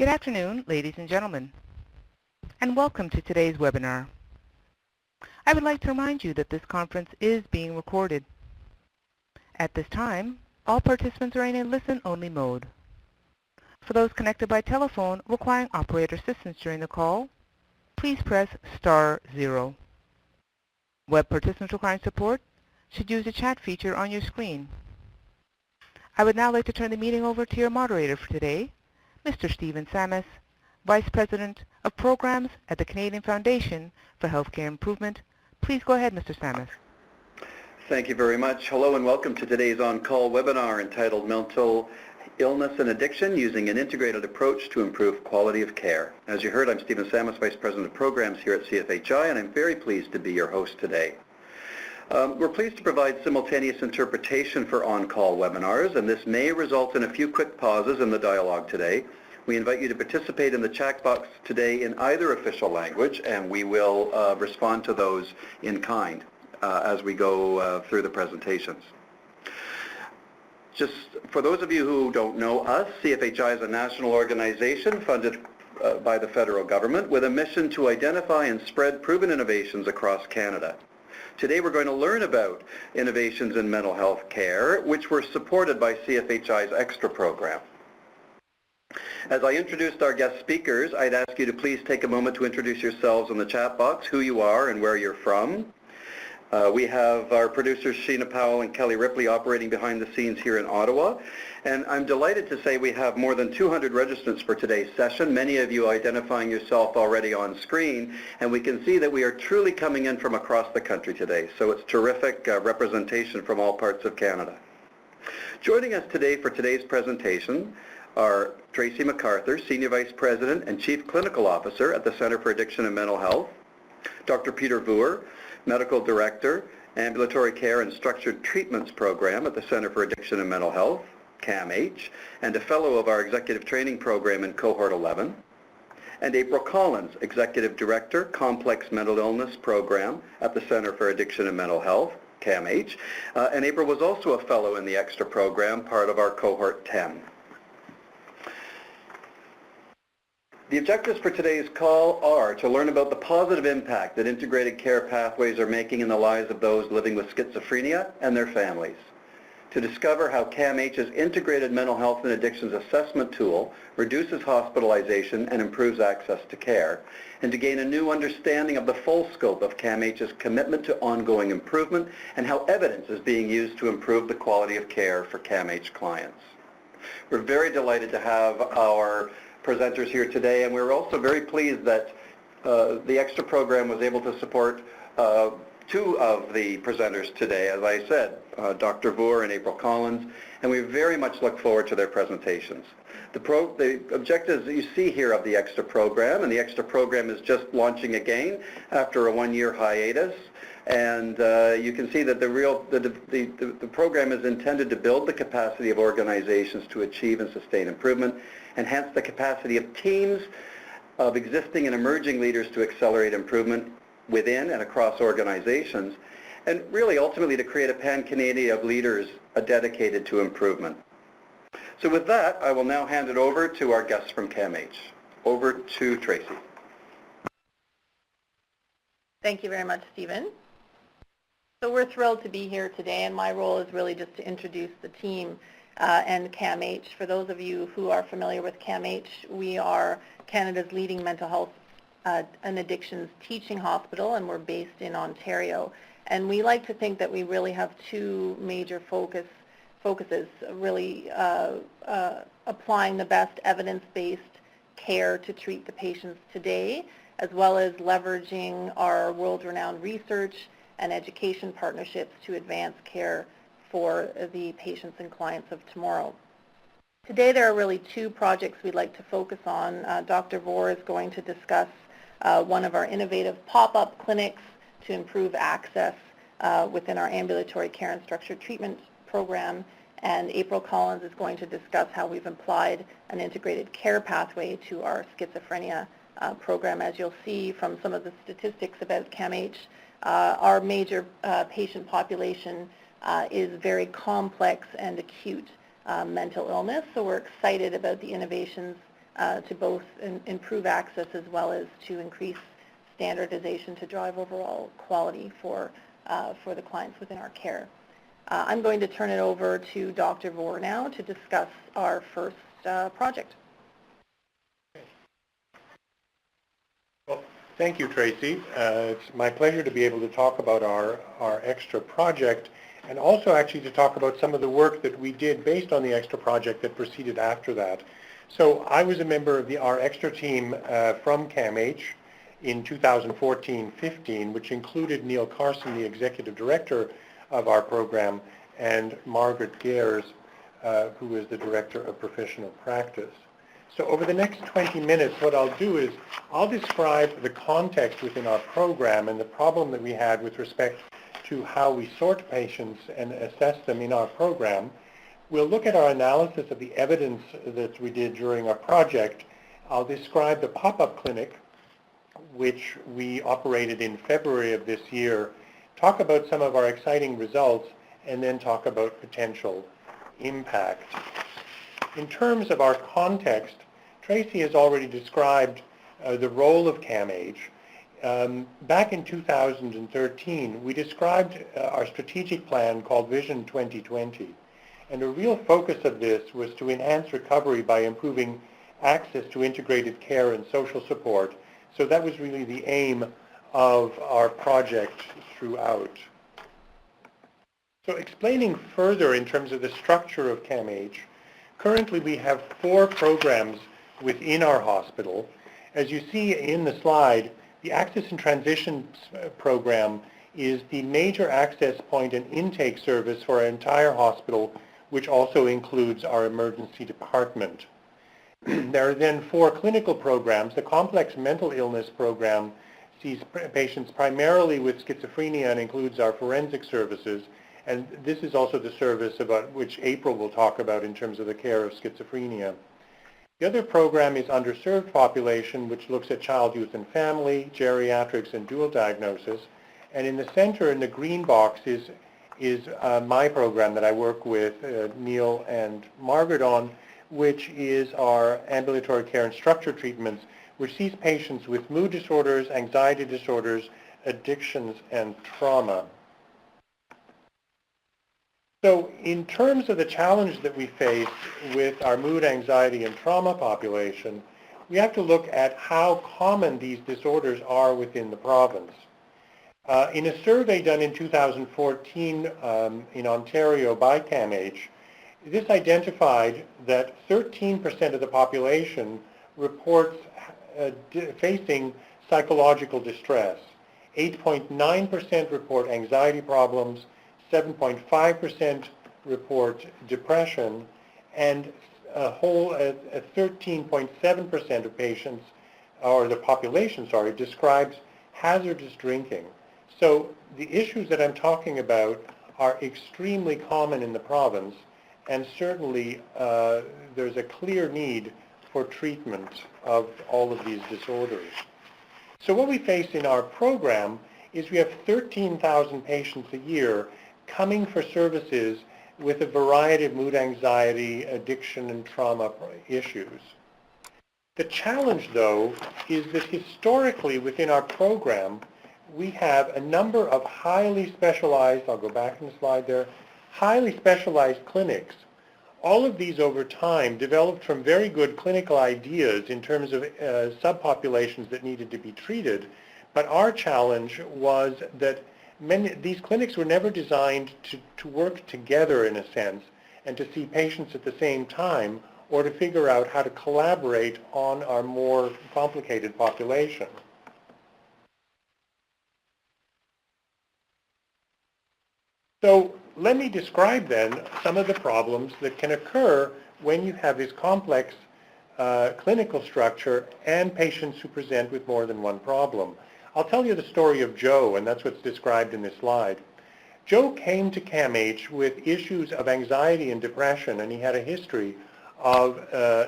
Good afternoon, ladies and gentlemen, and welcome to today's webinar. I would like to remind you that this conference is being recorded. At this time, all participants are in a listen-only mode. For those connected by telephone requiring operator assistance during the call, please press *0. Web participants requiring support should use the chat feature on your screen. I would now like to turn the meeting over to your moderator for today, Mr. Stephen Samus, Vice President of Programs at the Canadian Foundation for Healthcare Improvement. Please go ahead, Mr. Samus. Thank you very much. Hello and welcome to today's on-call webinar entitled Mental Illness and Addiction Using an Integrated Approach to Improve Quality of Care. As you heard, I'm Stephen Samus, Vice President of Programs here at CFHI, and I'm very pleased to be your host today. We're pleased to provide simultaneous interpretation for on-call webinars, and this may result in a few quick pauses in the dialogue today. We invite you to participate in the chat box today in either official language, and we will respond to those in kind as we go through the presentations. Just for those of you who don't know us, CFHI is a national organization funded by the federal government with a mission to identify and spread proven innovations across Canada. Today we're going to learn about innovations in mental health care, which were supported by CFHI's Extra program. As I introduced our guest speakers, I'd ask you to please take a moment to introduce yourselves in the chat box, who you are and where you're from. We have our producers Sheena Powell and Kelly Ripley operating behind the scenes here in Ottawa. And I'm delighted to say we have more than 200 registrants for today's session, many of you identifying yourself already on screen. And we can see that we are truly coming in from across the country today. So it's terrific representation from all parts of Canada. Joining us today for today's presentation are Tracy MacArthur, Senior Vice President and Chief Clinical Officer at the Centre for Addiction and Mental Health, Dr. Peter Voer, Medical Director, Ambulatory Care and Structured Treatments Program at the Centre for Addiction and Mental Health, CAMH, and a Fellow of our Executive Training Program in Cohort 11, and April Collins, Executive Director, Complex Mental Illness Program at the Centre for Addiction and Mental Health, CAMH, and April was also a Fellow in the Extra program, part of our Cohort 10. The objectives for today's call are to learn about the positive impact that integrated care pathways are making in the lives of those living with schizophrenia and their families, to discover how CAMH's integrated mental health and addictions assessment tool reduces hospitalization and improves access to care, and to gain a new understanding of the full scope of CAMH's commitment to ongoing improvement and how evidence is being used to improve the quality of care for CAMH clients. We're very delighted to have our presenters here today, and we're also very pleased that the Extra program was able to support two of the presenters today, as I said, Dr. Voer and April Collins, and we very much look forward to their presentations. The objectives that you see here of the Extra program, and the Extra program is just launching again after a one-year hiatus, and you can see that the program is intended to build the capacity of organizations to achieve and sustain improvement, enhance the capacity of teams of existing and emerging leaders to accelerate improvement within and across organizations, and really ultimately to create a pan-Canadian of leaders dedicated to improvement. So with that, I will now hand it over to our guests from CAMH. Over to Tracy. Thank you very much, Stephen. So we're thrilled to be here today, and my role is really just to introduce the team and CAMH. For those of you who are familiar with CAMH, we are Canada's leading mental health and addictions teaching hospital, and we're based in Ontario. And we like to think that we really have two major focuses, really applying the best evidence-based care to treat the patients today, as well as leveraging our world-renowned research and education partnerships to advance care for the patients and clients of tomorrow. Today there are really two projects we'd like to focus on. Dr. Voer is going to discuss one of our innovative pop-up clinics to improve access within our ambulatory care and structured treatment program, and April Collins is going to discuss how we've applied an integrated care pathway to our schizophrenia program. As you'll see from some of the statistics about CAMH, our major patient population is very complex and acute mental illness, so we're excited about the innovations to both improve access as well as to increase standardization to drive overall quality for the clients within our care. I'm going to turn it over to Dr. Vore now to discuss our first project. Well, thank you, Tracy. It's my pleasure to be able to talk about our extra project, and also actually to talk about some of the work that we did based on the extra project that proceeded after that. So I was a member of our extra team from CAMH in 2014-15, which included Neil Carson, the executive director of our program, and Margaret Gers, who is the director of professional practice. So over the next 20 minutes, what I'll do is I'll describe the context within our program and the problem that we had with respect to how we sort patients and assess them in our program. We'll look at our analysis of the evidence that we did during our project. I'll describe the pop-up clinic, which we operated in February of this year, talk about some of our exciting results, and then talk about potential impact. In terms of our context, Tracy has already described the role of CAMH. Back in 2013, we described our strategic plan called Vision 2020. And a real focus of this was to enhance recovery by improving access to integrated care and social support. So that was really the aim of our project throughout. So explaining further in terms of the structure of CAMH, currently we have 4 programs within our hospital. As you see in the slide, the Access and Transition program is the major access point and intake service for our entire hospital, which also includes our emergency department. There are then 4 clinical programs. The Complex Mental Illness program sees patients primarily with schizophrenia and includes our forensic services. And this is also the service about which April will talk about in terms of the care of schizophrenia. The other program is Underserved Population, which looks at child, youth, and family, geriatrics, and dual diagnosis. And in the center, in the green box, is my program that I work with Neil and Margaret on, which is our ambulatory care and structure treatments, which sees patients with mood disorders, anxiety disorders, addictions, and trauma. So in terms of the challenge that we face with our mood, anxiety, and trauma population, we have to look at how common these disorders are within the province. In a survey done in 2014 in Ontario by CAMH, this identified that 13% of the population reports facing psychological distress. 8.9% report anxiety problems, 7.5% report depression, and a 13.7% of patients, or the population, describes hazardous drinking. So the issues that I'm talking about are extremely common in the province, and certainly there's a clear need for treatment of all of these disorders. So what we face in our program is we have 13,000 patients a year coming for services with a variety of mood, anxiety, addiction, and trauma issues. The challenge, though, is that historically within our program, we have a number of highly specialized, I'll go back in the slide there, highly specialized clinics. All of these over time developed from very good clinical ideas in terms of subpopulations that needed to be treated, but our challenge was that these clinics were never designed to work together in a sense and to see patients at the same time or to figure out how to collaborate on our more complicated population. So let me describe then some of the problems that can occur when you have this complex clinical structure and patients who present with more than one problem. I'll tell you the story of Joe, and that's what's described in this slide. Joe came to CAMH with issues of anxiety and depression, and he had a history of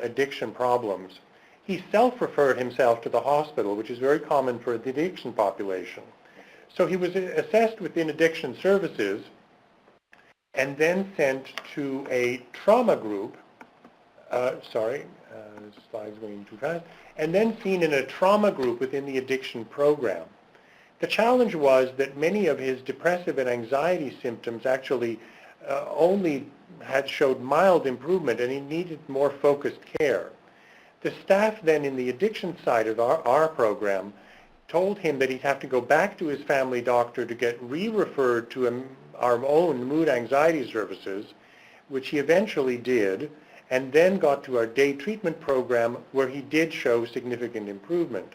addiction problems. He self-referred himself to the hospital, which is very common for the addiction population. So he was assessed within addiction services and then sent to a trauma group. slides going too fast, and then seen in a trauma group within the addiction program. The challenge was that many of his depressive and anxiety symptoms actually only had showed mild improvement, and he needed more focused care. The staff then in the addiction side of our program told him that he'd have to go back to his family doctor to get re-referred to our own mood anxiety services, which he eventually did, and then got to our day treatment program where he did show significant improvement.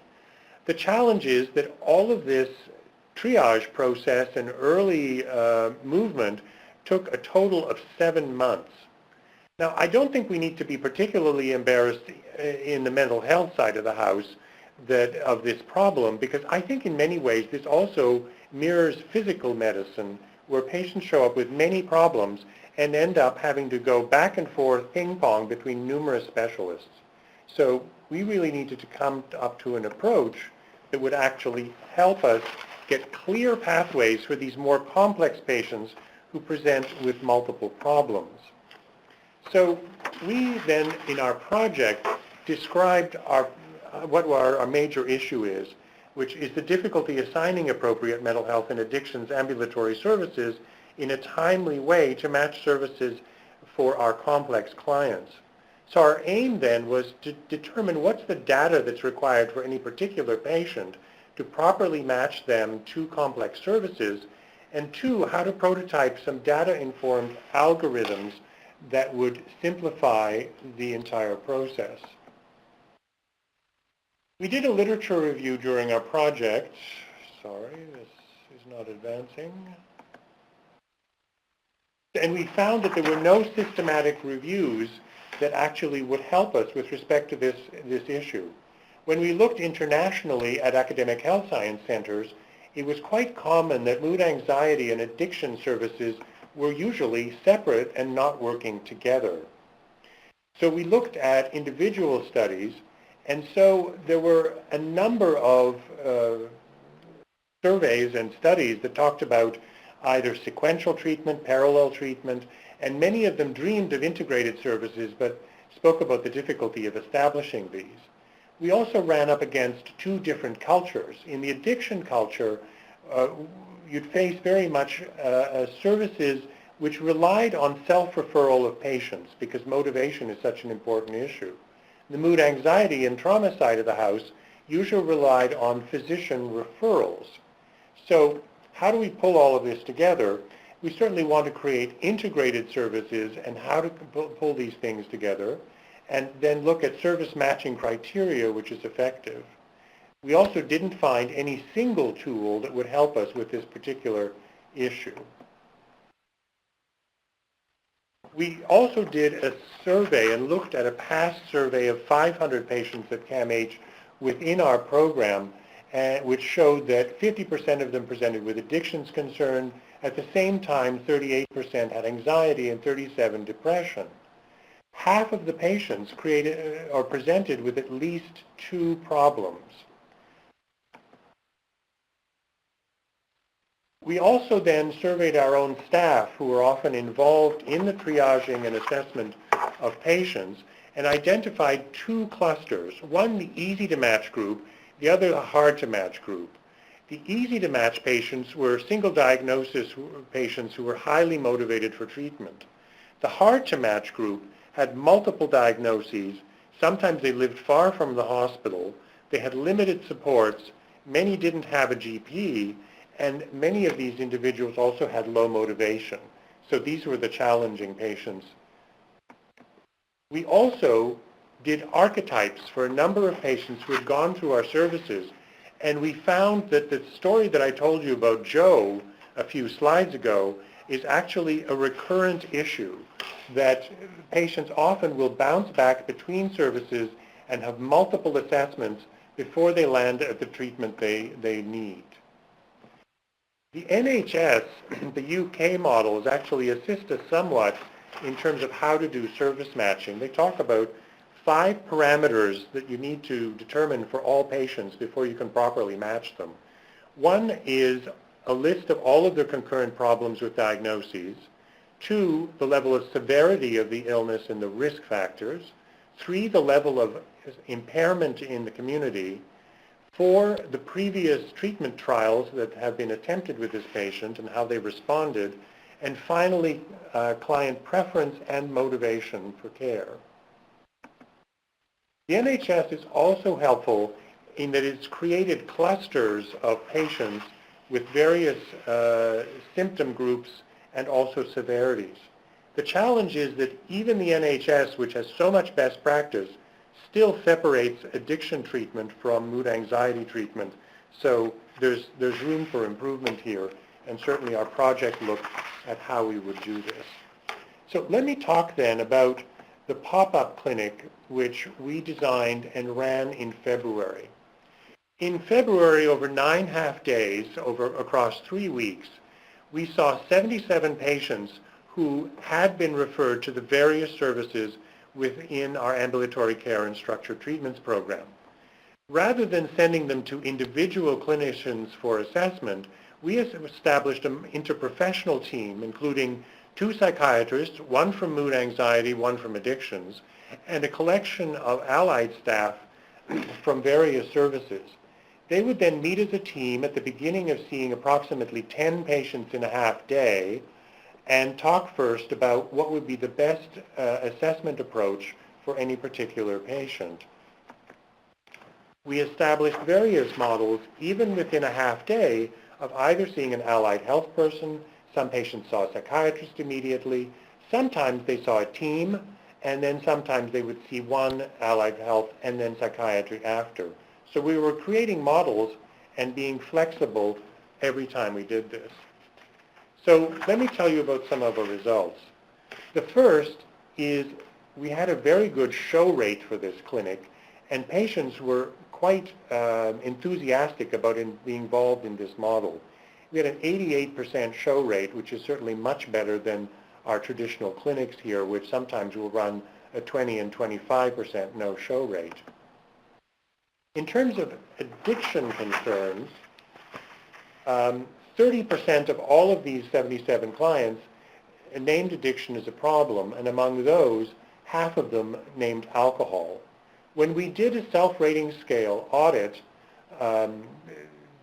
The challenge is that all of this triage process and early movement took a total of 7 months. Now, I don't think we need to be particularly embarrassed in the mental health side of the house of this problem, because I think in many ways this also mirrors physical medicine, where patients show up with many problems and end up having to go back and forth ping-pong between numerous specialists. So we really needed to come up to an approach that would actually help us get clear pathways for these more complex patients who present with multiple problems. So we then, in our project, described what our major issue is, which is the difficulty assigning appropriate mental health and addictions ambulatory services in a timely way to match services for our complex clients. So our aim then was to determine what's the data that's required for any particular patient to properly match them to complex services, and two, how to prototype some data-informed algorithms that would simplify the entire process. We did a literature review during our project. Sorry, this is not advancing. And we found that there were no systematic reviews that actually would help us with respect to this issue. When we looked internationally at academic health science centers, it was quite common that mood anxiety and addiction services were usually separate and not working together. So we looked at individual studies, and so there were a number of surveys and studies that talked about either sequential treatment, parallel treatment, and many of them dreamed of integrated services but spoke about the difficulty of establishing these. We also ran up against two different cultures. In the addiction culture, you'd face very much services which relied on self-referral of patients because motivation is such an important issue. The mood anxiety and trauma side of the house usually relied on physician referrals. So how do we pull all of this together? We certainly want to create integrated services and how to pull these things together, and then look at service matching criteria which is effective. We also didn't find any single tool that would help us with this particular issue. We also did a survey and looked at a past survey of 500 patients at CAMH within our program, which showed that 50% of them presented with addictions concern. At the same time, 38% had anxiety and 37% depression. Half of the patients presented with at least 2 problems. We also then surveyed our own staff who were often involved in the triaging and assessment of patients and identified 2 clusters, one the easy to match group, the other the hard to match group. The easy to match patients were single diagnosis patients who were highly motivated for treatment. The hard to match group had multiple diagnoses. Sometimes they lived far from the hospital. They had limited supports. Many didn't have a GP, and many of these individuals also had low motivation. So these were the challenging patients. We also did archetypes for a number of patients who had gone through our services, and we found that the story that I told you about Joe a few slides ago is actually a recurrent issue, that patients often will bounce back between services and have multiple assessments before they land at the treatment they need. The NHS, the UK model, is actually assist us somewhat in terms of how to do service matching. They talk about 5 parameters that you need to determine for all patients before you can properly match them. One is a list of all of their concurrent problems with diagnoses. 2, the level of severity of the illness and the risk factors. 3, the level of impairment in the community, 4, the previous treatment trials that have been attempted with this patient and how they responded, and finally, client preference and motivation for care. The NHS is also helpful in that it's created clusters of patients with various symptom groups and also severities. The challenge is that even the NHS, which has so much best practice, still separates addiction treatment from mood anxiety treatment. So there's room for improvement here, and certainly our project looked at how we would do this. So let me talk then about the pop-up clinic which we designed and ran in February. In February, over 9 half-days, across 3 weeks, we saw 77 patients who had been referred to the various services within our ambulatory care and structured treatments program. Rather than sending them to individual clinicians for assessment, we established an interprofessional team, including 2 psychiatrists, one from mood anxiety, one from addictions, and a collection of allied staff from various services. They would then meet as a team at the beginning of seeing approximately 10 patients in a half day and talk first about what would be the best assessment approach for any particular patient. We established various models, even within a half day, of either seeing an allied health person. Some patients saw a psychiatrist immediately. Sometimes they saw a team, and then sometimes they would see one allied health and then psychiatry after. So we were creating models and being flexible every time we did this. So let me tell you about some of our results. The first is we had a very good show rate for this clinic, and patients were quite enthusiastic about being involved in this model. We had an 88% show rate, which is certainly much better than our traditional clinics here, which sometimes will run a 20 and 25% no-show rate. In terms of addiction concerns, 30% of all of these 77 clients named addiction as a problem, and among those, half of them named alcohol. When we did a self-rating scale audit,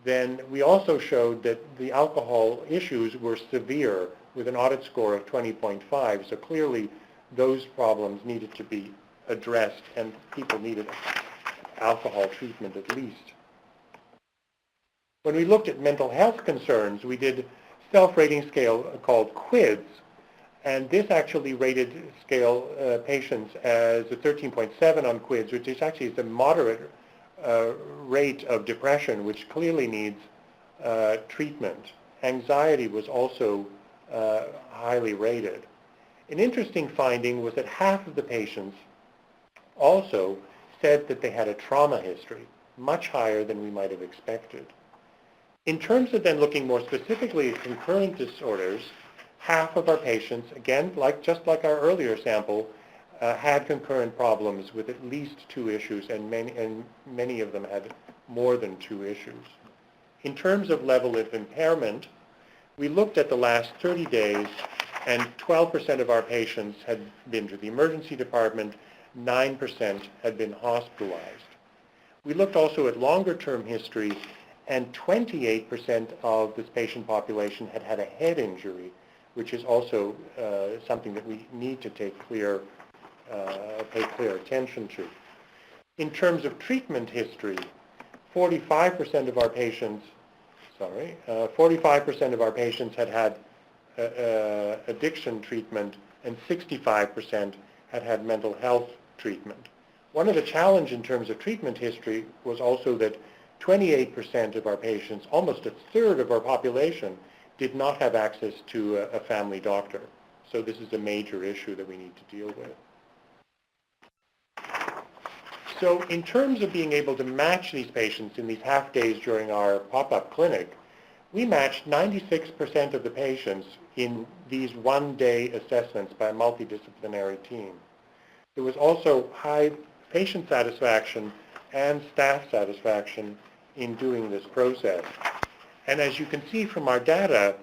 then we also showed that the alcohol issues were severe with an audit score of 20.5, so clearly those problems needed to be addressed and people needed alcohol treatment at least. When we looked at mental health concerns, we did self-rating scale called QUIDS, and this actually rated scale patients as a 13.7 on QUIDS, which is actually the moderate rate of depression, which clearly needs treatment. Anxiety was also highly rated. An interesting finding was that half of the patients also said that they had a trauma history, much higher than we might have expected. In terms of then looking more specifically at concurrent disorders, half of our patients, again, just like our earlier sample, had concurrent problems with at least 2 issues, and many of them had more than 2 issues. In terms of level of impairment, we looked at the last 30 days, and 12% of our patients had been to the emergency department, 9% had been hospitalized. We looked also at longer-term history, and 28% of this patient population had had a head injury, which is also something that we need to pay clear attention to. In terms of treatment history, 45% of our patients, 45% of our patients had had addiction treatment, and 65% had had mental health treatment. One of the challenges in terms of treatment history was also that 28% of our patients, almost a third of our population, did not have access to a family doctor. So this is a major issue that we need to deal with. So in terms of being able to match these patients in these half days during our pop-up clinic, we matched 96% of the patients in these one-day assessments by a multidisciplinary team. There was also high patient satisfaction and staff satisfaction in doing this process. And as you can see from our data,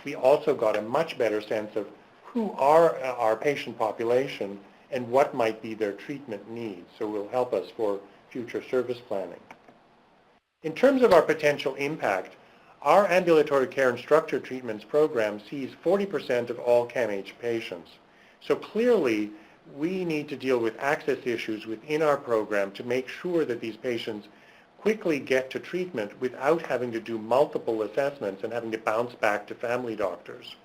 we also got a much better sense of who are our patient population and what might be their treatment needs. So it will help us for future service planning. In terms of our potential impact, our ambulatory care and structured treatments program sees 40% of all CAMH patients. So clearly, we need to deal with access issues within our program to make sure that these patients quickly get to treatment without having to do multiple assessments and having to bounce back to family doctors.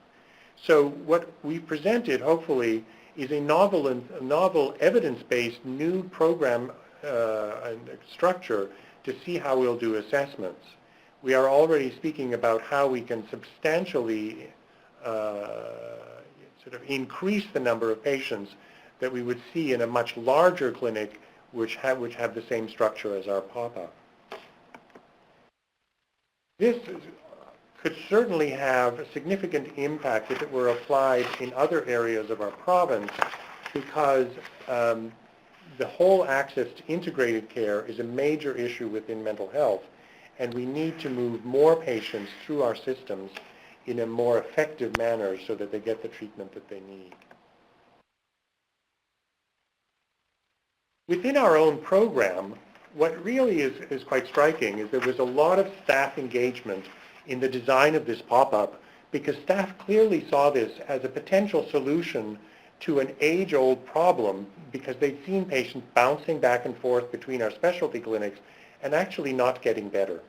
So what we've presented, hopefully, is a novel evidence-based new program and structure to see how we'll do assessments. We are already speaking about how we can substantially sort of increase the number of patients that we would see in a much larger clinic which have the same structure as our pop-up. This could certainly have a significant impact if it were applied in other areas of our province, because the whole access to integrated care is a major issue within mental health, and we need to move more patients through our systems in a more effective manner so that they get the treatment that they need. Within our own program, what really is quite striking is there was a lot of staff engagement in the design of this pop-up, because staff clearly saw this as a potential solution to an age-old problem, because they'd seen patients bouncing back and forth between our specialty clinics and actually not getting better.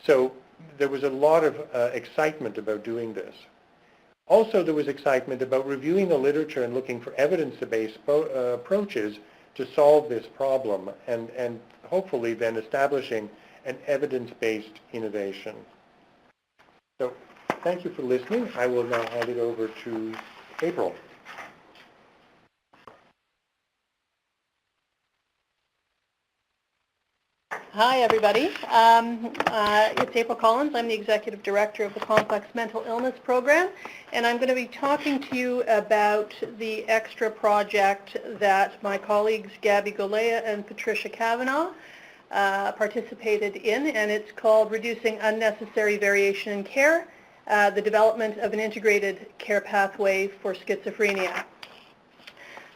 So there was a lot of excitement about doing this. Also, there was excitement about reviewing the literature and looking for evidence-based approaches to solve this problem, and hopefully then establishing an evidence-based innovation. So thank you for listening. I will now hand it over to April. Hi, everybody. It's April Collins. I'm the Executive Director of the Complex Mental Illness Program, and I'm going to be talking to you about the extra project that my colleagues Gabby Golea and Patricia Cavanaugh participated in, and it's called Reducing Unnecessary Variation in Care, the Development of an Integrated Care Pathway for Schizophrenia.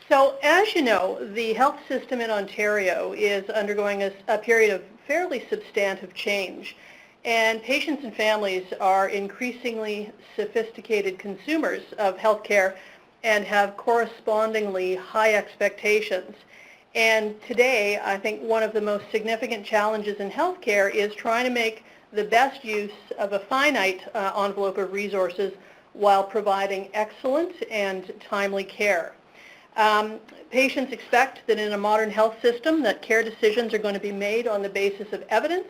So, as you know, the health system in Ontario is undergoing a period of fairly substantive change, and patients and families are increasingly sophisticated consumers of healthcare and have correspondingly high expectations. And today, I think one of the most significant challenges in healthcare is trying to make the best use of a finite envelope of resources while providing excellent and timely care. Patients expect that in a modern health system that care decisions are going to be made on the basis of evidence,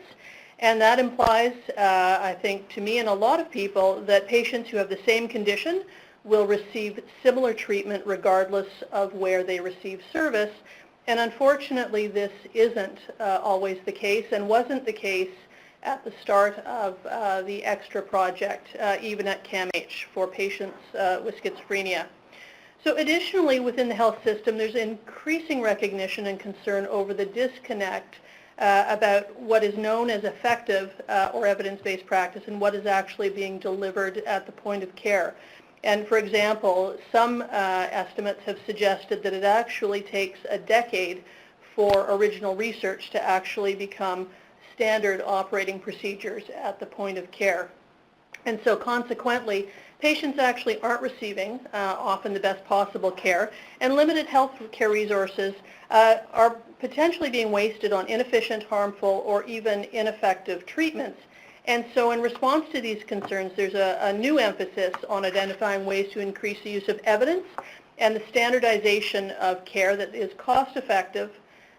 and that implies, I think, to me and a lot of people, that patients who have the same condition will receive similar treatment regardless of where they receive service. And unfortunately, this isn't always the case, and wasn't the case at the start of the extra project, even at CAMH for patients with schizophrenia. So additionally, within the health system, there's increasing recognition and concern over the disconnect about what is known as effective or evidence-based practice and what is actually being delivered at the point of care. And for example, some estimates have suggested that it actually takes a decade for original research to actually become standard operating procedures at the point of care. And so consequently, patients actually aren't receiving often the best possible care, and limited health care resources are potentially being wasted on inefficient, harmful, or even ineffective treatments. And so in response to these concerns, there's a new emphasis on identifying ways to increase the use of evidence and the standardization of care that is cost-effective,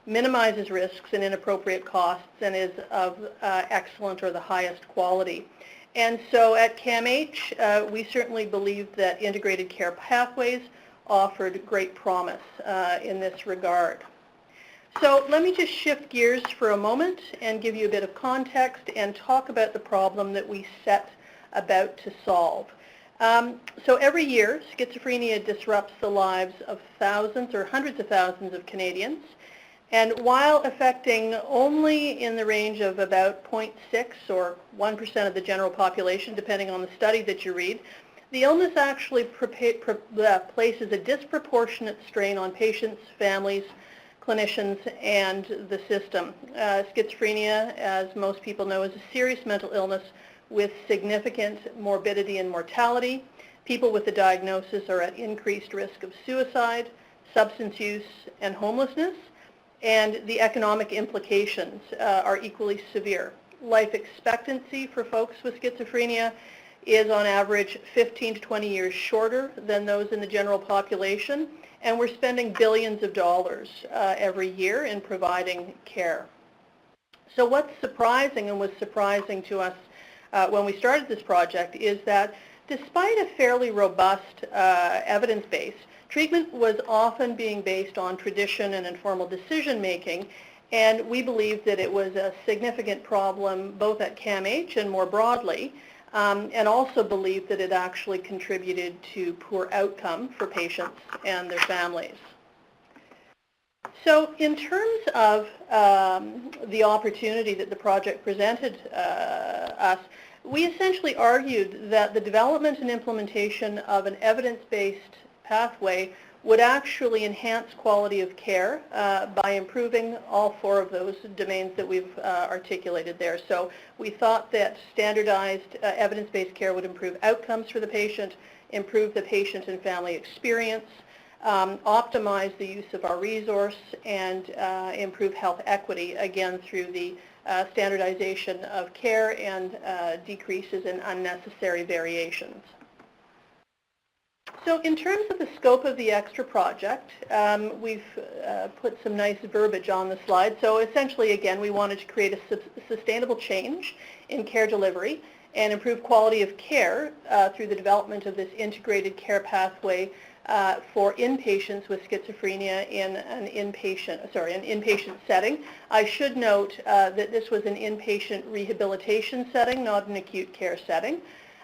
minimizes risks and inappropriate costs, and is of excellent or the highest quality. And so at CAMH, we certainly believed that integrated care pathways offered great promise in this regard. So let me just shift gears for a moment and give you a bit of context and talk about the problem that we set about to solve. So every year, schizophrenia disrupts the lives of thousands or hundreds of thousands of Canadians. And while affecting only in the range of about 0.6 or 1% of the general population, depending on the study that you read, The illness actually places a disproportionate strain on patients, families, clinicians, and the system. Schizophrenia, as most people know, is a serious mental illness with significant morbidity and mortality. People with the diagnosis are at increased risk of suicide, substance use, and homelessness, and the economic implications are equally severe. Life expectancy for folks with schizophrenia is on average 15 to 20 years shorter than those in the general population, and we're spending billions of dollars every year in providing care. So what's surprising, and was surprising to us when we started this project, is that despite a fairly robust evidence base, treatment was often being based on tradition and informal decision making, and we believe that it was a significant problem both at CAMH and more broadly, and also believe that it actually contributed to poor outcome for patients and their families. So in terms of the opportunity that the project presented us, we essentially argued that the development and implementation of an evidence-based pathway would actually enhance quality of care by improving all four of those domains that we've articulated there. So we thought that standardized evidence-based care would improve outcomes for the patient, improve the patient and family experience, optimize the use of our resource, and improve health equity, again, through the standardization of care and decreases in unnecessary variations. So in terms of the scope of the extra project, we've put some nice verbiage on the slide. So essentially, again, we wanted to create a sustainable change in care delivery and improve quality of care through the development of this integrated care pathway for inpatients with schizophrenia in an inpatient setting. I should note that this was an inpatient rehabilitation setting, not an acute care setting.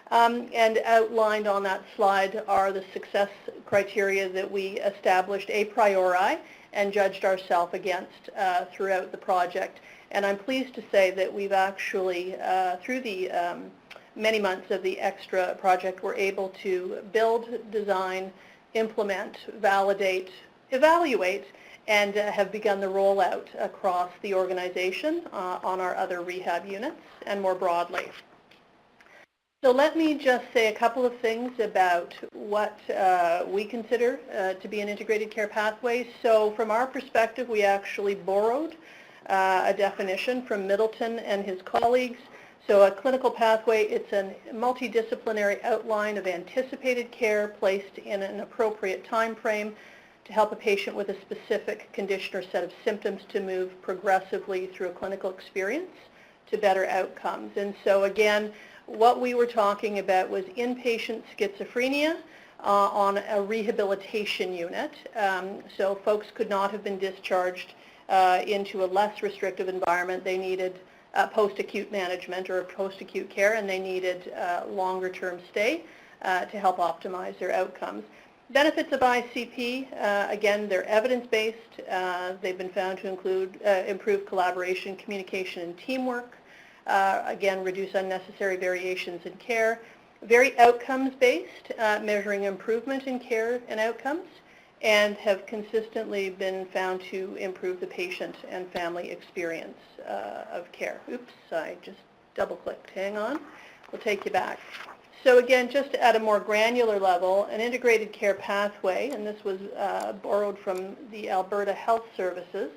And outlined on that slide are the success criteria that we established a priori and judged ourselves against throughout the project. And I'm pleased to say that we've actually, through the many months of the extra project, we're able to build, design, implement, validate, evaluate, and have begun the rollout across the organization on our other rehab units and more broadly. So let me just say a couple of things about what we consider to be an integrated care pathway. So from our perspective, we actually borrowed a definition from Middleton and his colleagues. So a clinical pathway, it's a multidisciplinary outline of anticipated care placed in an appropriate time frame to help a patient with a specific condition or set of symptoms to move progressively through a clinical experience to better outcomes. And so again, what we were talking about was inpatient schizophrenia on a rehabilitation unit. So folks could not have been discharged into a less restrictive environment. They needed post-acute management or post-acute care, and they needed longer-term stay to help optimize their outcomes. Benefits of ICP, again, they're evidence-based. They've been found to include improved collaboration, communication, and teamwork. Again, reduce unnecessary variations in care. Very outcomes-based, measuring improvement in care and outcomes, and have consistently been found to improve the patient and family experience of care. Oops, I just double-clicked. Hang on. We'll take you back. So again, just at a more granular level, an integrated care pathway, and this was borrowed from the Alberta Health Services,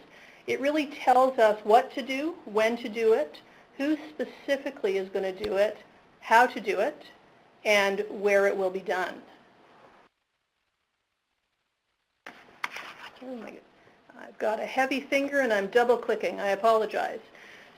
it really tells us what to do, when to do it, who specifically is going to do it, how to do it, and where it will be done. Oh my God. I've got a heavy finger and I'm double-clicking. I apologize.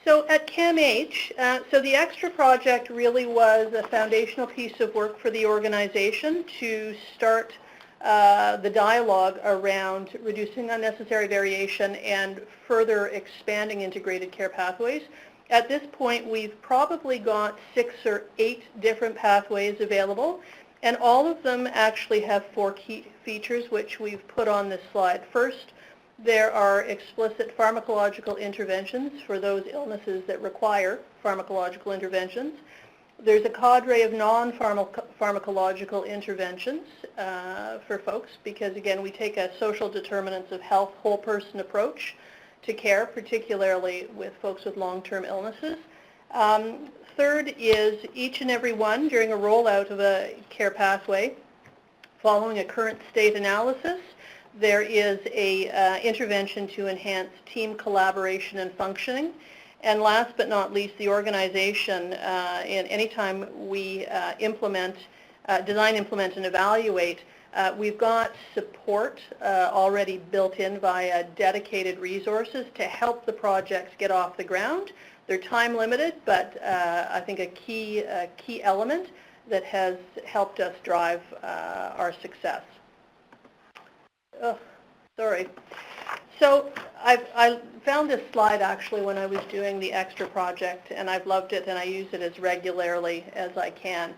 So at CAMH, so the extra project really was a foundational piece of work for the organization to start the dialogue around reducing unnecessary variation and further expanding integrated care pathways. At this point, we've probably got 6 or 8 different pathways available, and all of them actually have 4 key features which we've put on this slide. First, there are explicit pharmacological interventions for those illnesses that require pharmacological interventions. There's a cadre of non-pharmacological interventions for folks because, again, we take a social determinants of health, whole person approach to care, particularly with folks with long-term illnesses. Third is each and every one during a rollout of a care pathway, following a current state analysis, there is a intervention to enhance team collaboration and functioning. And last but not least, the organization, in any time we design, implement, and evaluate, we've got support already built in via dedicated resources to help the projects get off the ground. They're time limited, but I think a key element that has helped us drive our success. Oh, sorry. So I found this slide actually when I was doing the extra project, and I've loved it, and I use it as regularly as I can.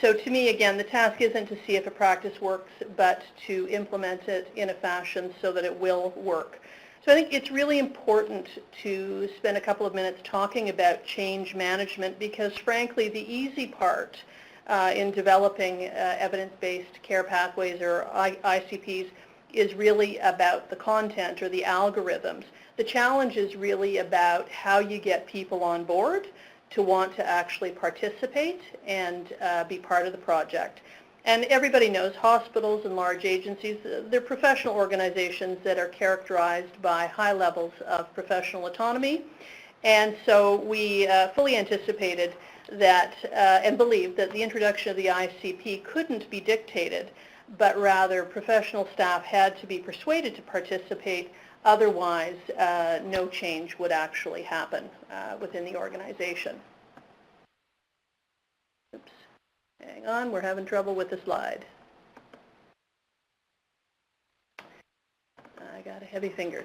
So to me, again, the task isn't to see if a practice works, but to implement it in a fashion so that it will work. So I think it's really important to spend a couple of minutes talking about change management because, frankly, the easy part in developing evidence-based care pathways or ICPs is really about the content or the algorithms. The challenge is really about how you get people on board to want to actually participate and be part of the project. And everybody knows hospitals and large agencies, they're professional organizations that are characterized by high levels of professional autonomy. And so we fully anticipated that and believed that the introduction of the ICP couldn't be dictated, but rather professional staff had to be persuaded to participate. Otherwise, no change would actually happen within the organization. Oops. Hang on, we're having trouble with the slide. I got a heavy finger.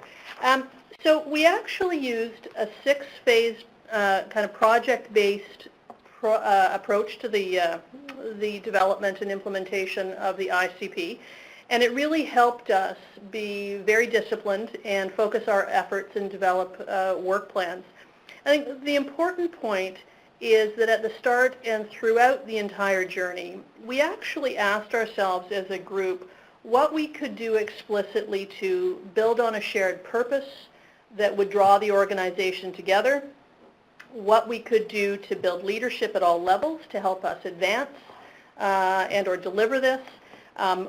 So we actually used a 6-phase kind of project-based approach to the development and implementation of the ICP. And it really helped us be very disciplined and focus our efforts and develop work plans. I think the important point is that at the start and throughout the entire journey, we actually asked ourselves as a group what we could do explicitly to build on a shared purpose that would draw the organization together, what we could do to build leadership at all levels to help us advance and or deliver this,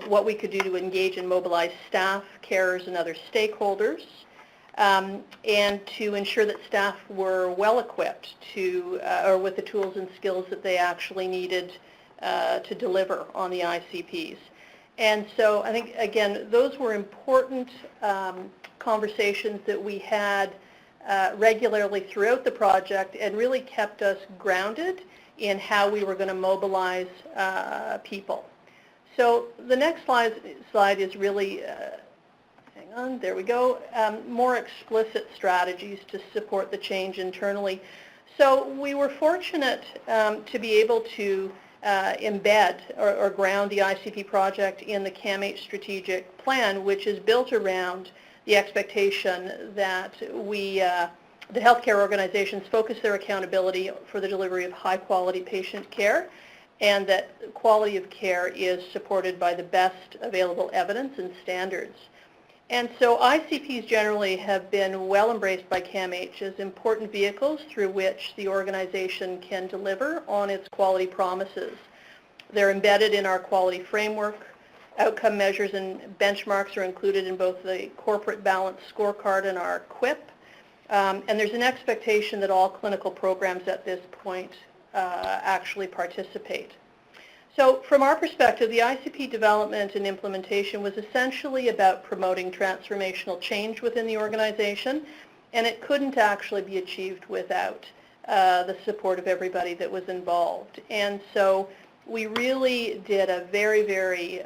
what we could do to engage and mobilize staff, carers, and other stakeholders, and to ensure that staff were well equipped to, or with the tools and skills that they actually needed to deliver on the ICPs. And so I think, again, those were important conversations that we had regularly throughout the project and really kept us grounded in how we were going to mobilize people. So the next slide is really, hang on, there we go, more explicit strategies to support the change internally. So we were fortunate to be able to embed or ground the ICP project in the CAMH strategic plan, which is built around the expectation that the healthcare organizations focus their accountability for the delivery of high-quality patient care, and that quality of care is supported by the best available evidence and standards. And so ICPs generally have been well embraced by CAMH as important vehicles through which the organization can deliver on its quality promises. They're embedded in our quality framework. Outcome measures and benchmarks are included in both the corporate balance scorecard and our QUIP. And there's an expectation that all clinical programs at this point actually participate. So from our perspective, the ICP development and implementation was essentially about promoting transformational change within the organization, and it couldn't actually be achieved without the support of everybody that was involved. And so we really did a very, very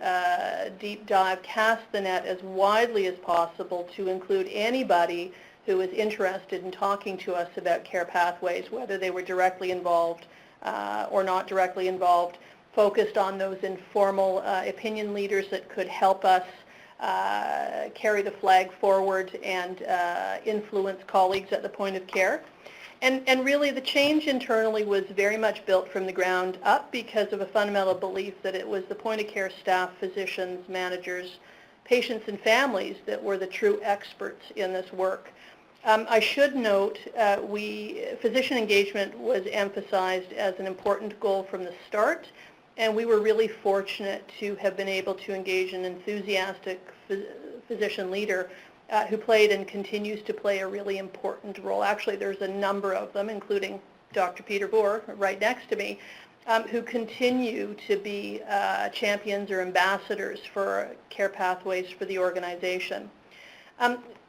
deep dive, cast the net as widely as possible to include anybody who was interested in talking to us about care pathways, whether they were directly involved or not directly involved, focused on those informal opinion leaders that could help us carry the flag forward and influence colleagues at the point of care. And really the change internally was very much built from the ground up because of a fundamental belief that it was the point-of-care staff, physicians, managers, patients and families that were the true experts in this work. I should note physician engagement was emphasized as an important goal from the start, and we were really fortunate to have been able to engage an enthusiastic physician leader who played and continues to play a really important role. Actually, there's a number of them, including Dr. Peter Boer, right next to me, who continue to be champions or ambassadors for care pathways for the organization.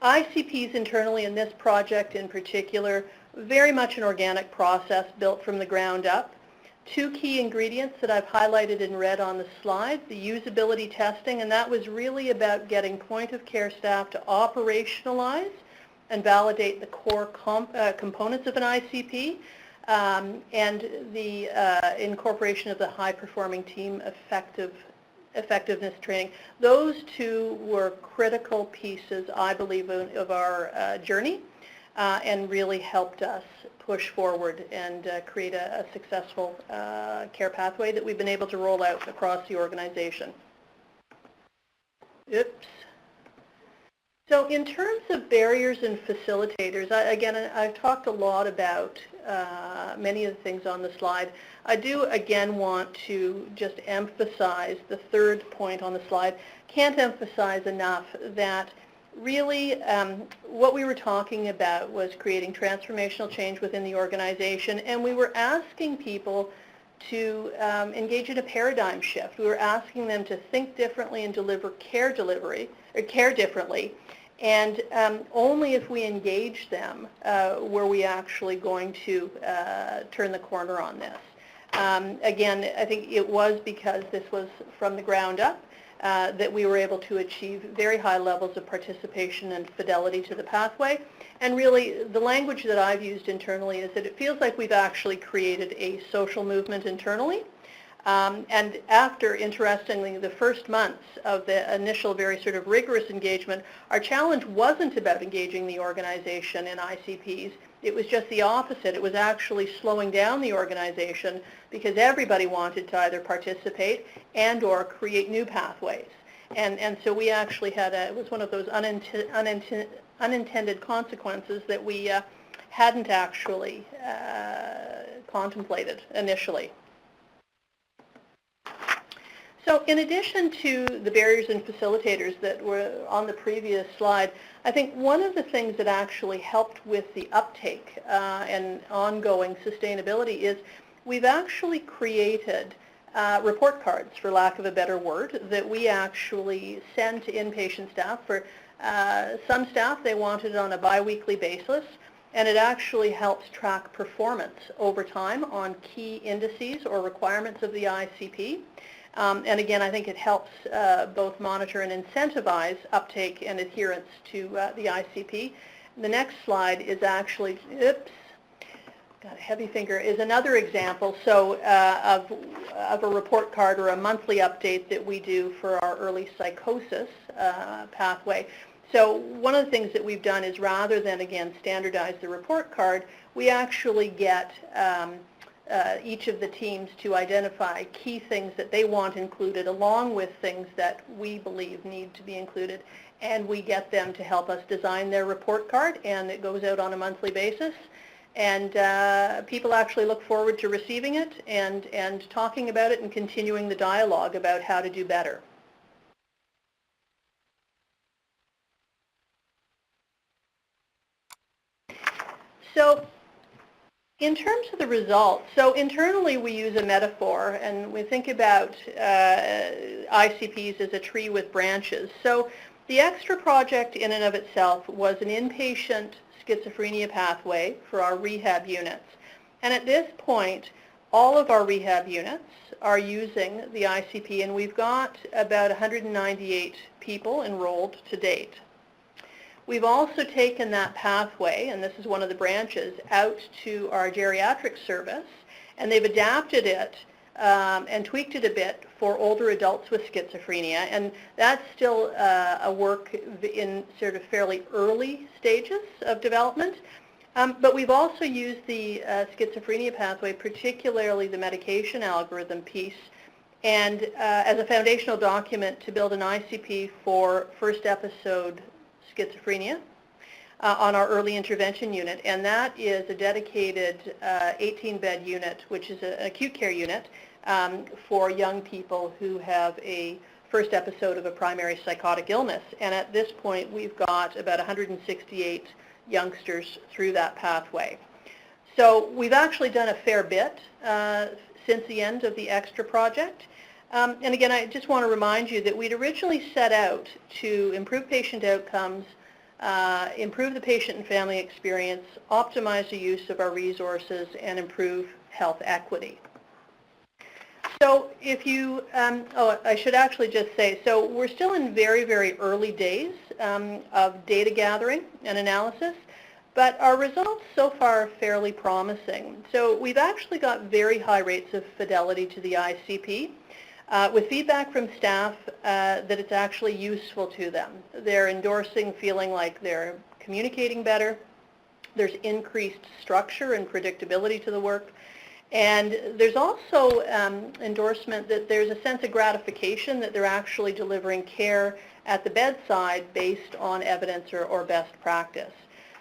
ICPs internally in this project in particular, very much an organic process built from the ground up. Two key ingredients that I've highlighted in red on the slide, the usability testing, and that was really about getting point-of-care staff to operationalize and validate the core components of an ICP, and the incorporation of the high-performing team effectiveness training. Those two were critical pieces, I believe, of our journey, and really helped us push forward and create a successful care pathway that we've been able to roll out across the organization. Oops. So in terms of barriers and facilitators, I've talked a lot about many of the things on the slide. I do again want to just emphasize the third point on the slide. Can't emphasize enough that really what we were talking about was creating transformational change within the organization, and we were asking people to engage in a paradigm shift. We were asking them to think differently and deliver care differently, and only if we engage them were we actually going to turn the corner on this. Again, I think it was because this was from the ground up that we were able to achieve very high levels of participation and fidelity to the pathway. And really, the language that I've used internally is that it feels like we've actually created a social movement internally. And after, interestingly, the first months of the initial very sort of rigorous engagement, our challenge wasn't about engaging the organization in ICPs. It was just the opposite. It was actually slowing down the organization because everybody wanted to either participate and or create new pathways. And so we actually had it was one of those unintended consequences that we hadn't actually contemplated initially. So in addition to the barriers and facilitators that were on the previous slide, I think one of the things that actually helped with the uptake and ongoing sustainability is we've actually created report cards, for lack of a better word, that we actually send to inpatient staff. For some staff, they want it on a biweekly basis, and it actually helps track performance over time on key indices or requirements of the ICP. And again, I think it helps both monitor and incentivize uptake and adherence to the ICP. The next slide is actually, oops, got a heavy finger, is another example of a report card or a monthly update that we do for our early psychosis pathway. So one of the things that we've done is rather than, again, standardize the report card, we actually get each of the teams to identify key things that they want included along with things that we believe need to be included, and we get them to help us design their report card, and it goes out on a monthly basis, and people actually look forward to receiving it and talking about it and continuing the dialogue about how to do better. So in terms of the results, so internally we use a metaphor and we think about ICPs as a tree with branches. So the extra project in and of itself was an inpatient schizophrenia pathway for our rehab units. And at this point, all of our rehab units are using the ICP, and we've got about 198 people enrolled to date. We've also taken that pathway, and this is one of the branches, out to our geriatric service, and they've adapted it and tweaked it a bit for older adults with schizophrenia, and that's still a work in sort of fairly early stages of development. But we've also used the schizophrenia pathway, particularly the medication algorithm piece, and as a foundational document to build an ICP for first episode schizophrenia on our early intervention unit. And that is a dedicated 18-bed unit, which is an acute care unit for young people who have a first episode of a primary psychotic illness. And at this point, we've got about 168 youngsters through that pathway. So we've actually done a fair bit since the end of the extra project. And again, I just want to remind you that we'd originally set out to improve patient outcomes, improve the patient and family experience, optimize the use of our resources, and improve health equity. So if you, I should actually just say, so we're still in very, very early days of data gathering and analysis, but our results so far are fairly promising. So we've actually got very high rates of fidelity to the ICP, with feedback from staff that it's actually useful to them. They're endorsing feeling like they're communicating better. There's increased structure and predictability to the work. And there's also endorsement that there's a sense of gratification that they're actually delivering care at the bedside based on evidence or best practice.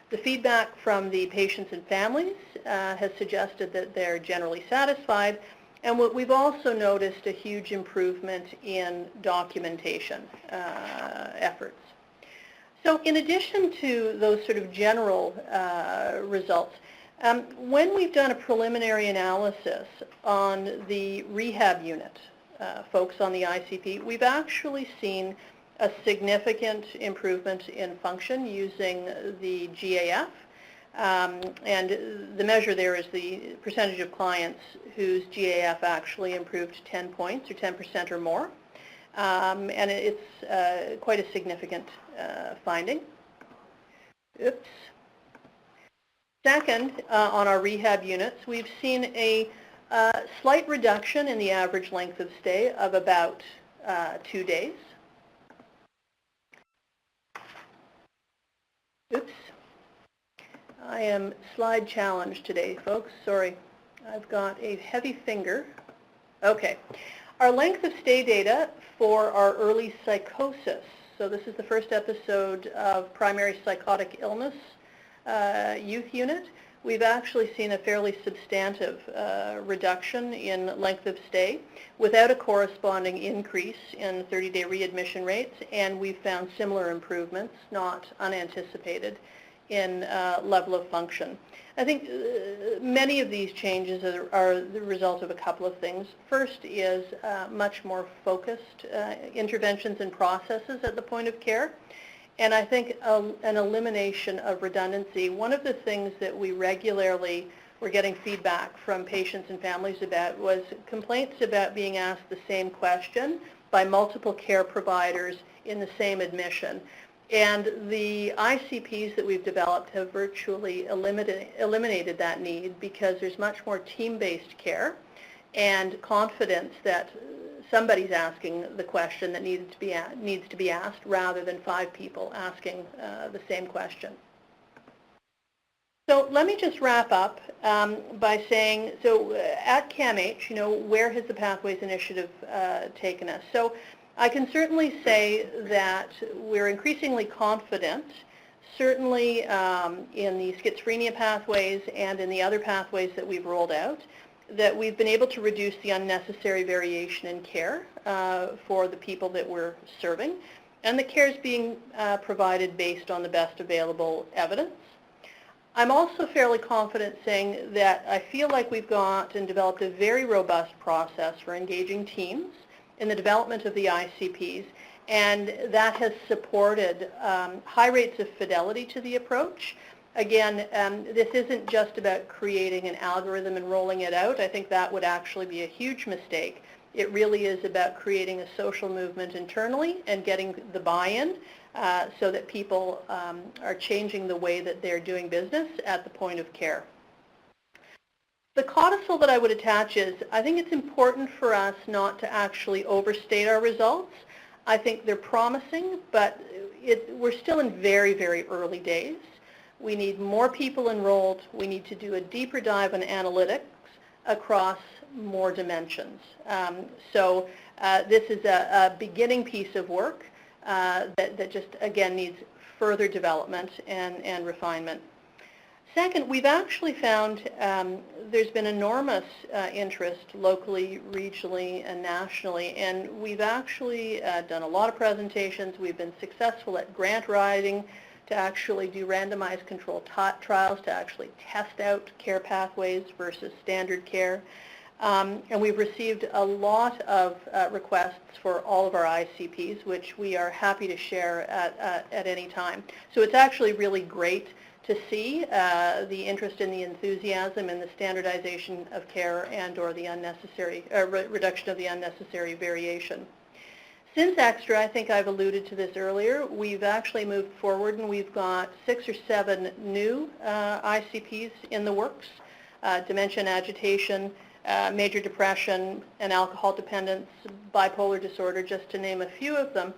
The feedback from the patients and families has suggested that they're generally satisfied. And what we've also noticed a huge improvement in documentation efforts. So in addition to those sort of general results, when we've done a preliminary analysis on the rehab unit, folks on the ICP, we've actually seen a significant improvement in function using the GAF. And the measure there is the percentage of clients whose GAF actually improved 10 points or 10% or more. And it's quite a significant finding. Oops. Second, on our rehab units, we've seen a slight reduction in the average length of stay of about 2 days. Oops. I am slide challenged today, folks. Sorry. I've got a heavy finger. Okay. Our length of stay data for our early psychosis. So this is the first episode of primary psychotic illness youth unit. We've actually seen a fairly substantive reduction in length of stay without a corresponding increase in 30-day readmission rates, and we've found similar improvements, not unanticipated, in level of function. I think many of these changes are the result of a couple of things. First is much more focused interventions and processes at the point of care. And I think an elimination of redundancy. One of the things that we regularly were getting feedback from patients and families about was complaints about being asked the same question by multiple care providers in the same admission. And the ICPs that we've developed have virtually eliminated that need because there's much more team-based care and confidence that somebody's asking the question that needs to be asked rather than 5 people asking the same question. So let me just wrap up by saying, so at CAMH, where has the Pathways Initiative taken us? So I can certainly say that we're increasingly confident, certainly in the schizophrenia pathways and in the other pathways that we've rolled out, that we've been able to reduce the unnecessary variation in care for the people that we're serving, and the care is being provided based on the best available evidence. I'm also fairly confident saying that I feel like we've got and developed a very robust process for engaging teams in the development of the ICPs, and that has supported high rates of fidelity to the approach. Again, this isn't just about creating an algorithm and rolling it out. I think that would actually be a huge mistake. It really is about creating a social movement internally and getting the buy-in so that people are changing the way that they're doing business at the point of care. The codicil that I would attach is, I think it's important for us not to actually overstate our results. I think they're promising, but we're still in very, very early days. We need more people enrolled. We need to do a deeper dive on analytics across more dimensions. This is a beginning piece of work that just, again, needs further development and refinement. Second, we've actually found there's been enormous interest locally, regionally, and nationally, and we've actually done a lot of presentations. We've been successful at grant writing to actually do randomized controlled trials to actually test out care pathways versus standard care. And we've received a lot of requests for all of our ICPs, which we are happy to share at any time. So it's actually really great to see the interest and the enthusiasm in the standardization of care and or the unnecessary reduction of the unnecessary variation. Since Extra, I think I've alluded to this earlier, we've actually moved forward and we've got 6 or 7 new ICPs in the works, dementia and agitation, major depression and alcohol dependence, bipolar disorder, just to name a few of them.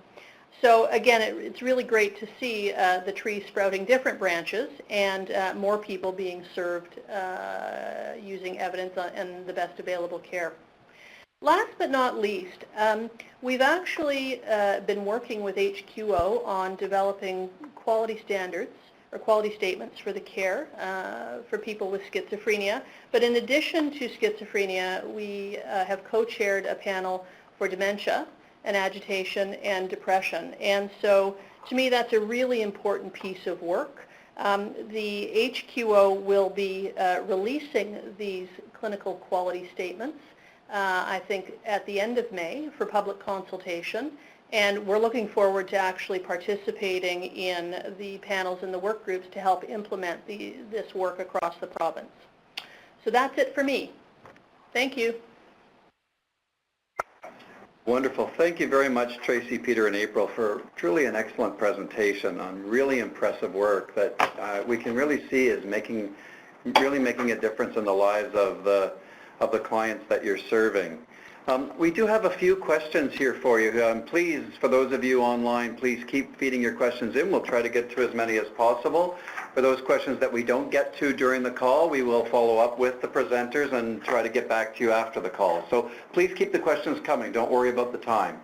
So again, it's really great to see the tree sprouting different branches and more people being served using evidence and the best available care. Last but not least, we've actually been working with HQO on developing quality standards or quality statements for the care for people with schizophrenia. But in addition to schizophrenia, we have co-chaired a panel for dementia and agitation and depression. And so to me, that's a really important piece of work. The HQO will be releasing these clinical quality statements, I think, at the end of May for public consultation. And we're looking forward to actually participating in the panels and the work groups to help implement this work across the province. So that's it for me. Thank you. Wonderful. Thank you very much, Tracy, Peter, and April, for truly an excellent presentation on really impressive work that we can really see is really making a difference in the lives of the clients that you're serving. We do have a few questions here for you. Please, for those of you online, please keep feeding your questions in. We'll try to get to as many as possible. For those questions that we don't get to during the call, we will follow up with the presenters and try to get back to you after the call. So please keep the questions coming. Don't worry about the time.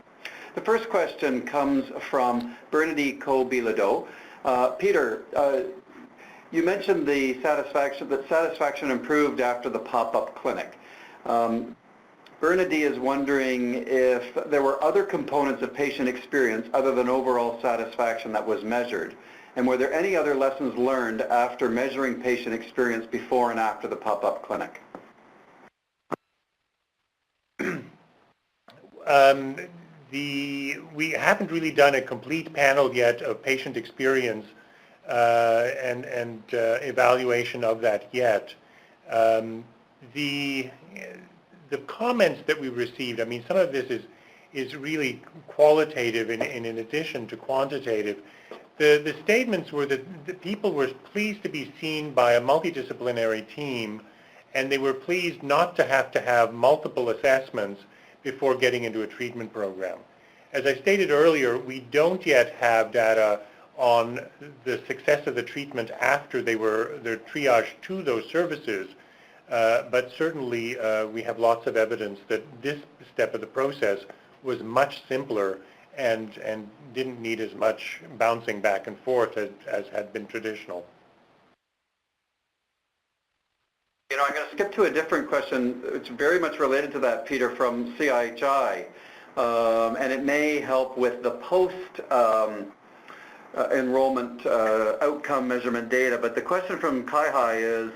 The first question comes from Bernadette Coe-Bilodeau. Peter, you mentioned that satisfaction improved after the pop-up clinic. Bernadette is wondering if there were other components of patient experience other than overall satisfaction that was measured. And were there any other lessons learned after measuring patient experience before and after the pop-up clinic? We haven't really done a complete panel yet of patient experience and evaluation of that yet. The comments that we received, I mean, some of this is really qualitative in addition to quantitative. The statements were that the people were pleased to be seen by a multidisciplinary team, and they were pleased not to have multiple assessments before getting into a treatment program. As I stated earlier, we don't yet have data on the success of the treatment after they're triaged to those services, but certainly we have lots of evidence that this step of the process was much simpler and didn't need as much bouncing back and forth as had been traditional. You know, I'm going to skip to a different question. It's very much related to that, Peter, from CIHI, and it may help with the post-enrollment outcome measurement data. But the question from CIHI is,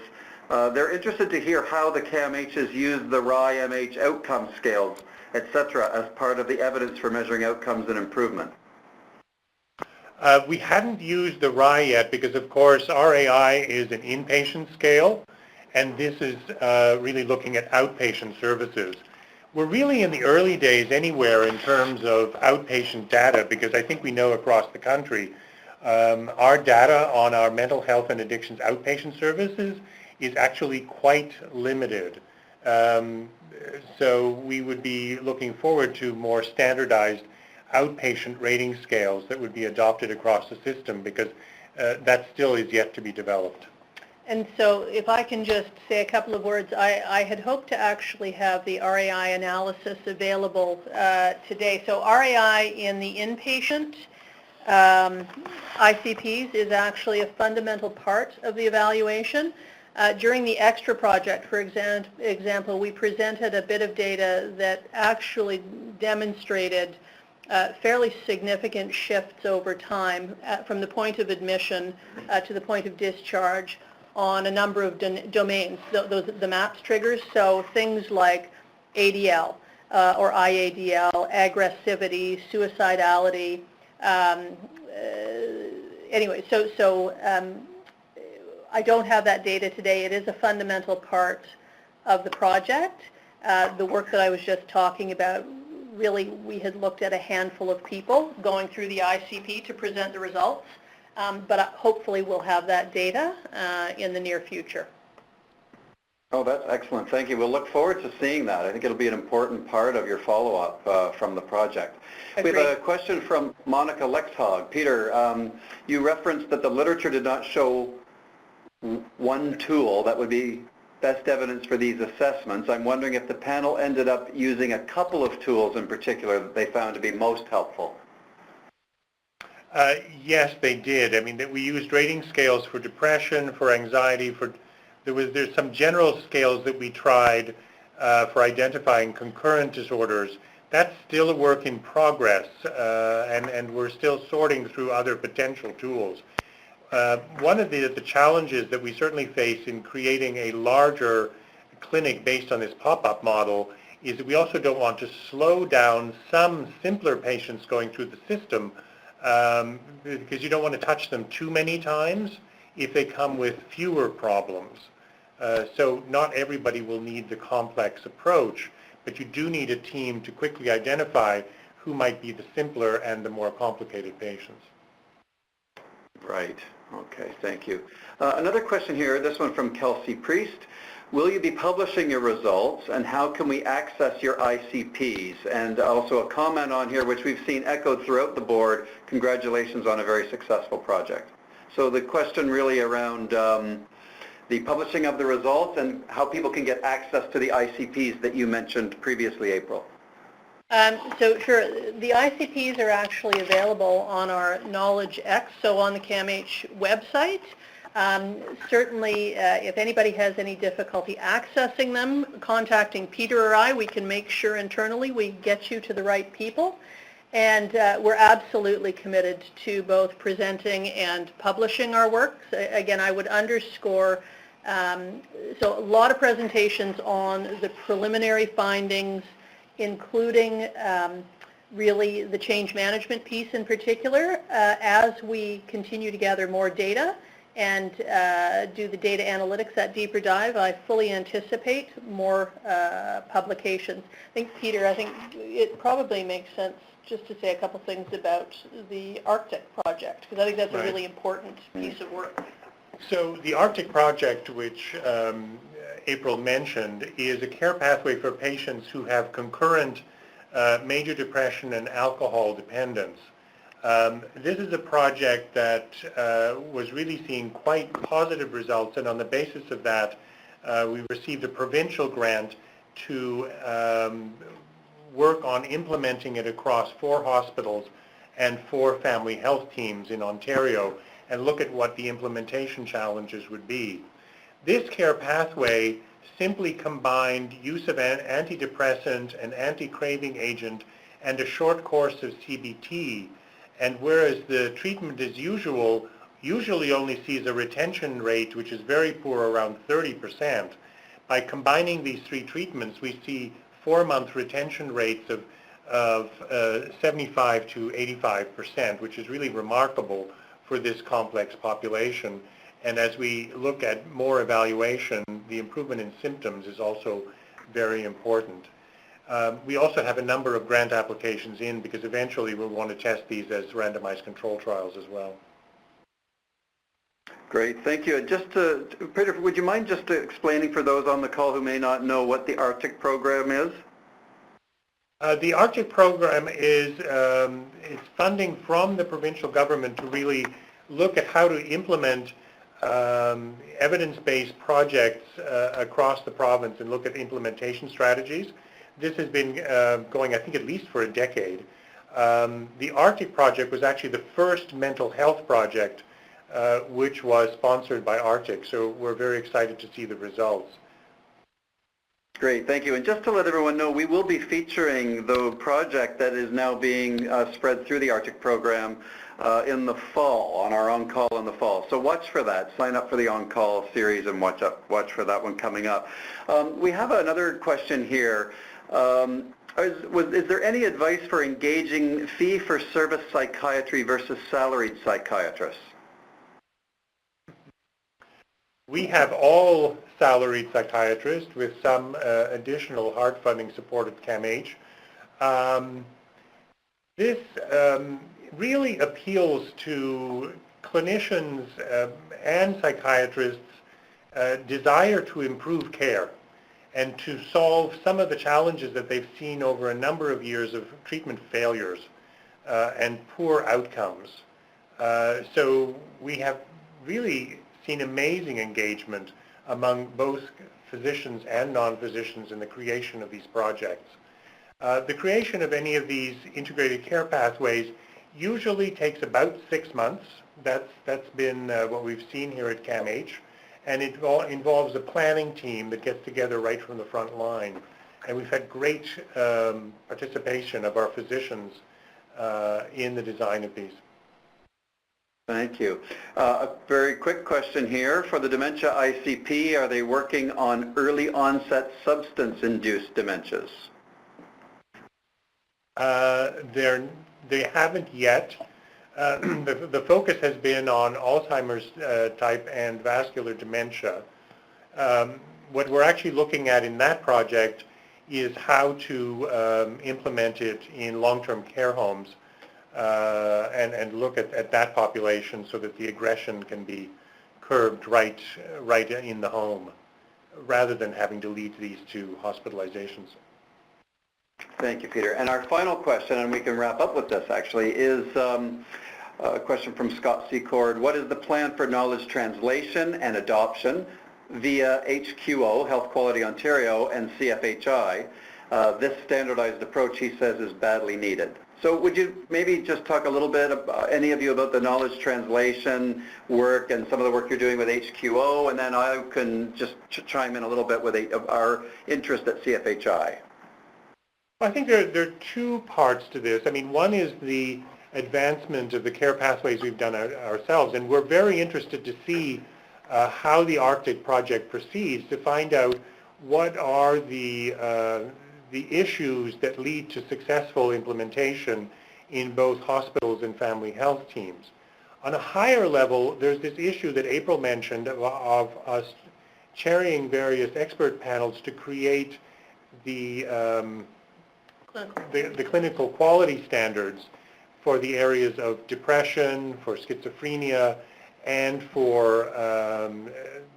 they're interested to hear how the CAMHs use the RI-MH outcome scales, etc., as part of the evidence for measuring outcomes and improvement. We hadn't used the RI yet because, of course, RAI is an inpatient scale, and this is really looking at outpatient services. We're really in the early days anywhere in terms of outpatient data because I think we know across the country our data on our mental health and addictions outpatient services is actually quite limited. So we would be looking forward to more standardized outpatient rating scales that would be adopted across the system because that still is yet to be developed. And so if I can just say a couple of words, I had hoped to actually have the RAI analysis available today. So RAI in the inpatient ICPs is actually a fundamental part of the evaluation. During the extra project, for example, we presented a bit of data that actually demonstrated fairly significant shifts over time from the point of admission to the point of discharge on a number of domains, the MAPS triggers, so things like ADL or IADL, aggressivity, suicidality. Anyway, so I don't have that data today. It is a fundamental part of the project. The work that I was just talking about, really we had looked at a handful of people going through the ICP to present the results. But hopefully we'll have that data in the near future. Oh, that's excellent. Thank you. We'll look forward to seeing that. I think it'll be an important part of your follow-up from the project. Agreed. We have a question from Monica Lexhog. Peter, you referenced that the literature did not show one tool that would be best evidence for these assessments. I'm wondering if the panel ended up using a couple of tools in particular that they found to be most helpful. Yes, they did. I mean, we used rating scales for depression, for anxiety, there's some general scales that we tried for identifying concurrent disorders. That's still a work in progress, and we're still sorting through other potential tools. One of the challenges that we certainly face in creating a larger clinic based on this pop-up model is that we also don't want to slow down some simpler patients going through the system, because you don't want to touch them too many times if they come with fewer problems. So not everybody will need the complex approach, but you do need a team to quickly identify who might be the simpler and the more complicated patients. Right. Okay. Thank you. Another question here, this one from Kelsey Priest. Will you be publishing your results, and how can we access your ICPs? And also a comment on here, which we've seen echoed throughout the board, congratulations on a very successful project. So the question really around the publishing of the results and how people can get access to the ICPs that you mentioned previously, April. So sure, the ICPs are actually available on our Knowledge X, so on the CAMH website. Certainly, if anybody has any difficulty accessing them, contacting Peter or I, we can make sure internally we get you to the right people. And we're absolutely committed to both presenting and publishing our work. Again, I would underscore, so a lot of presentations on the preliminary findings, including really the change management piece in particular. As we continue to gather more data and do the data analytics, that deeper dive, I fully anticipate more publications. I think, Peter, it probably makes sense just to say a couple things about the Arctic project, because I think that's a really important piece of work. So the Arctic project, which April mentioned, is a care pathway for patients who have concurrent major depression and alcohol dependence. This is a project that was really seeing quite positive results, and on the basis of that, we received a provincial grant to work on implementing it across 4 hospitals and 4 family health teams in Ontario, and look at what the implementation challenges would be. This care pathway simply combined use of an antidepressant, an anti-craving agent, and a short course of CBT. And whereas the treatment as usual usually only sees a retention rate which is very poor, around 30%, by combining these 3 treatments, we see 4-month retention rates of 75 to 85%, which is really remarkable for this complex population. And as we look at more evaluation, the improvement in symptoms is also very important. We also have a number of grant applications in, because eventually we'll want to test these as randomized control trials as well. Great, thank you. Just to, Peter, would you mind just explaining for those on the call who may not know what the Arctic program is? The Arctic program is funding from the provincial government to really look at how to implement evidence-based projects across the province and look at implementation strategies. This has been going, I think, at least for a decade. The Arctic project was actually the first mental health project which was sponsored by Arctic, so we're very excited to see the results. Great, thank you. And just to let everyone know, we will be featuring the project that is now being spread through the Arctic program in the fall, on our On-Call in the fall. So watch for that. Sign up for the On-Call series and watch for that one coming up. We have another question here. Is there any advice for engaging fee-for-service psychiatry versus salaried psychiatrists? We have all salaried psychiatrists with some additional hard funding support at CAMH. This really appeals to clinicians and psychiatrists' desire to improve care and to solve some of the challenges that they've seen over a number of years of treatment failures and poor outcomes. So we have really seen amazing engagement among both physicians and non-physicians in the creation of these projects. The creation of any of these integrated care pathways usually takes about 6 months. That's been what we've seen here at CAMH, and it involves a planning team that gets together right from the front line. And we've had great participation of our physicians in the design of these. Thank you. A very quick question here. For the dementia ICP, are they working on early onset substance-induced dementias? They haven't yet. The focus has been on Alzheimer's type and vascular dementia. What we're actually looking at in that project is how to implement it in long-term care homes and look at that population so that the aggression can be curbed right in the home rather than having to lead these to hospitalizations. Thank you, Peter. And our final question, and we can wrap up with this actually, is a question from Scott Secord. What is the plan for knowledge translation and adoption via HQO, Health Quality Ontario, and CFHI? This standardized approach, he says, is badly needed. So would you maybe just talk a little bit, any of you, about the knowledge translation work and some of the work you're doing with HQO, and then I can just chime in a little bit with our interest at CFHI. I think there are two parts to this. I mean, one is the advancement of the care pathways we've done ourselves, and we're very interested to see how the Arctic project proceeds to find out what are the issues that lead to successful implementation in both hospitals and family health teams. On a higher level, there's this issue that April mentioned of us chairing various expert panels to create the clinical quality standards for the areas of depression, for schizophrenia, and for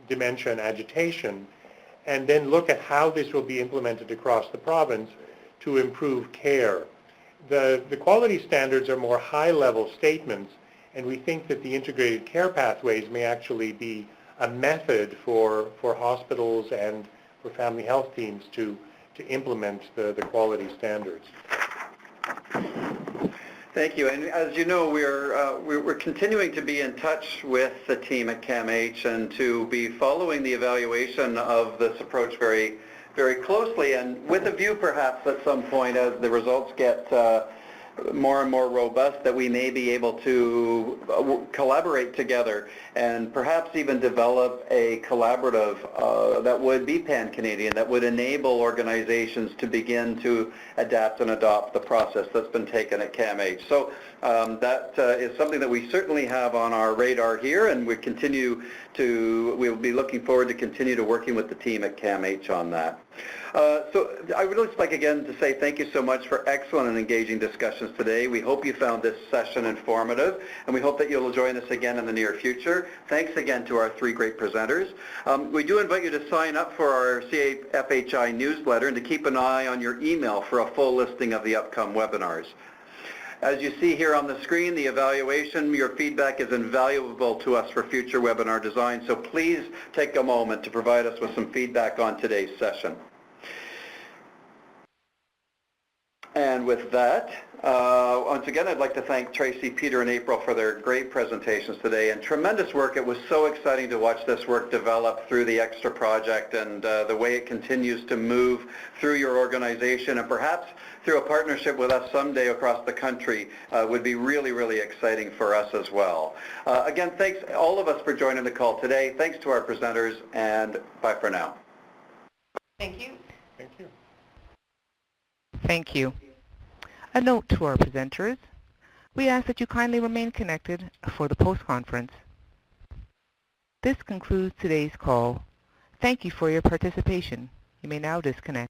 dementia and agitation, and then look at how this will be implemented across the province to improve care. The quality standards are more high-level statements, and we think that the integrated care pathways may actually be a method for hospitals and for family health teams to implement the quality standards. Thank you. And as you know, we're continuing to be in touch with the team at CAMH and to be following the evaluation of this approach very, very closely, and with a view perhaps at some point as the results get more and more robust, that we may be able to collaborate together and perhaps even develop a collaborative that would be pan-Canadian, that would enable organizations to begin to adapt and adopt the process that's been taken at CAMH. So that is something that we certainly have on our radar here, and we'll be looking forward to continue to working with the team at CAMH on that. So I would just like again to say thank you so much for excellent and engaging discussions today. We hope you found this session informative, and we hope that you'll join us again in the near future. Thanks again to our three great presenters. We do invite you to sign up for our CFHI newsletter and to keep an eye on your email for a full listing of the upcoming webinars. As you see here on the screen, the evaluation, your feedback is invaluable to us for future webinar design, so please take a moment to provide us with some feedback on today's session. And with that, once again, I'd like to thank Tracy, Peter, and April for their great presentations today and tremendous work. It was so exciting to watch this work develop through the Extra project and the way it continues to move through your organization and perhaps through a partnership with us someday across the country would be really, really exciting for us as well. Again, thanks all of us for joining the call today. Thanks to our presenters, and bye for now. Thank you. Thank you. Thank you. A note to our presenters. We ask that you kindly remain connected for the post-conference. This concludes today's call. Thank you for your participation. You may now disconnect.